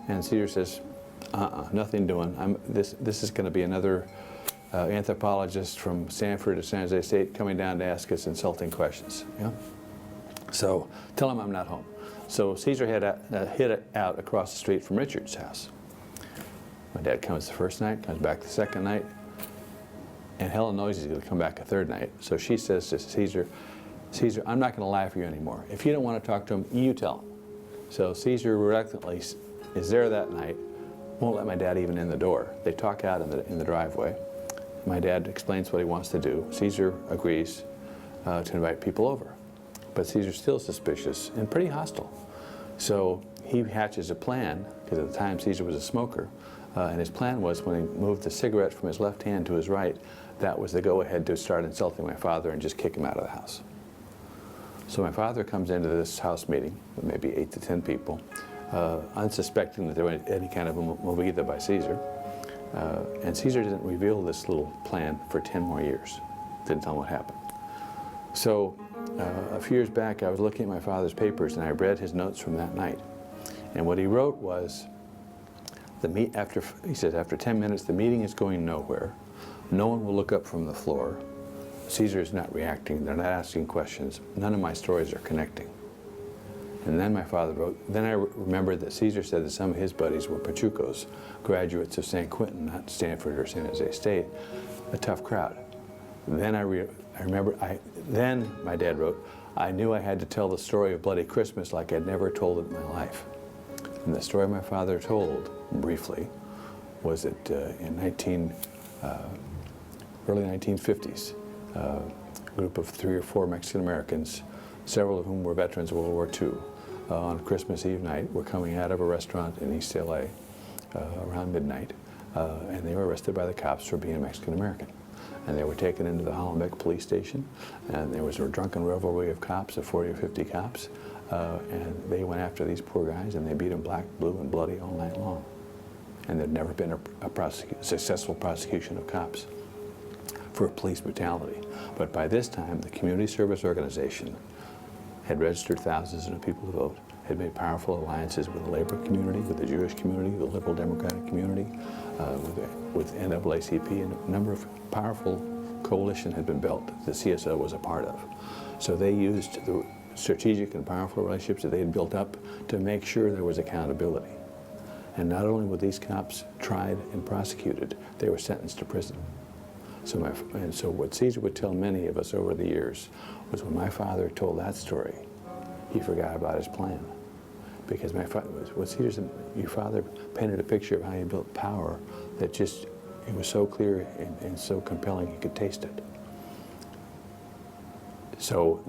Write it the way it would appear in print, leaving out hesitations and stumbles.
And Cesar says, nothing doing. This is going to be another anthropologist from Stanford or San Jose State coming down to ask us insulting questions. Yeah? So tell him I'm not home. So Cesar hid out across the street from Richard's house. My dad comes the first night, comes back the second night, and Helen knows he's going to come back a third night. So she says to Cesar, Cesar, I'm not going to lie for you anymore. If you don't want to talk to him, you tell him. So Cesar reluctantly is there that night, won't let my dad even in the door. They talk out in the driveway. My dad explains what he wants to do. Cesar agrees to invite people over. But Cesar's still suspicious and pretty hostile. So he hatches a plan, because at the time Cesar was a smoker, and his plan was when he moved the cigarette from his left hand to his right, that was the go-ahead to start insulting my father and just kick him out of the house. So my father comes into this house meeting with maybe 8 to 10 people, unsuspecting that there was any kind of a movida by Cesar. And Cesar didn't reveal this little plan for 10 more years. Didn't tell him what happened. So a few years back, I was looking at my father's papers and I read his notes from that night. And what he wrote was, he says, after 10 minutes, the meeting is going nowhere. No one will look up from the floor. Cesar is not reacting. They're not asking questions. None of my stories are connecting. And then my father wrote, then I remembered that Cesar said that some of his buddies were Pachucos, graduates of San Quentin, not Stanford or San Jose State, a tough crowd. Then then my dad wrote, I knew I had to tell the story of Bloody Christmas like I'd never told it in my life. And the story my father told, briefly, was that in early 1950s, a group of 3 or 4 Mexican Americans, several of whom were veterans of World War II, on Christmas Eve night were coming out of a restaurant in East LA around midnight, and they were arrested by the cops for being Mexican American. And they were taken into the Hollenbeck police station, and there was a drunken revelry of cops, of 40 or 50 cops, and they went after these poor guys, and they beat them black, blue, and bloody all night long. And there'd never been a successful prosecution of cops for police brutality. But by this time, the community service organization had registered thousands of people to vote, had made powerful alliances with the labor community, with the Jewish community, the liberal democratic community, with NAACP, and a number of powerful coalition had been built that the CSO was a part of. So they used the strategic and powerful relationships that they had built up to make sure there was accountability. And not only were these cops tried and prosecuted, they were sentenced to prison. So what Cesar would tell many of us over the years was when my father told that story, he forgot about his plan. Because what Cesar said, your father painted a picture of how he built power that just, it was so clear and so compelling you could taste it. So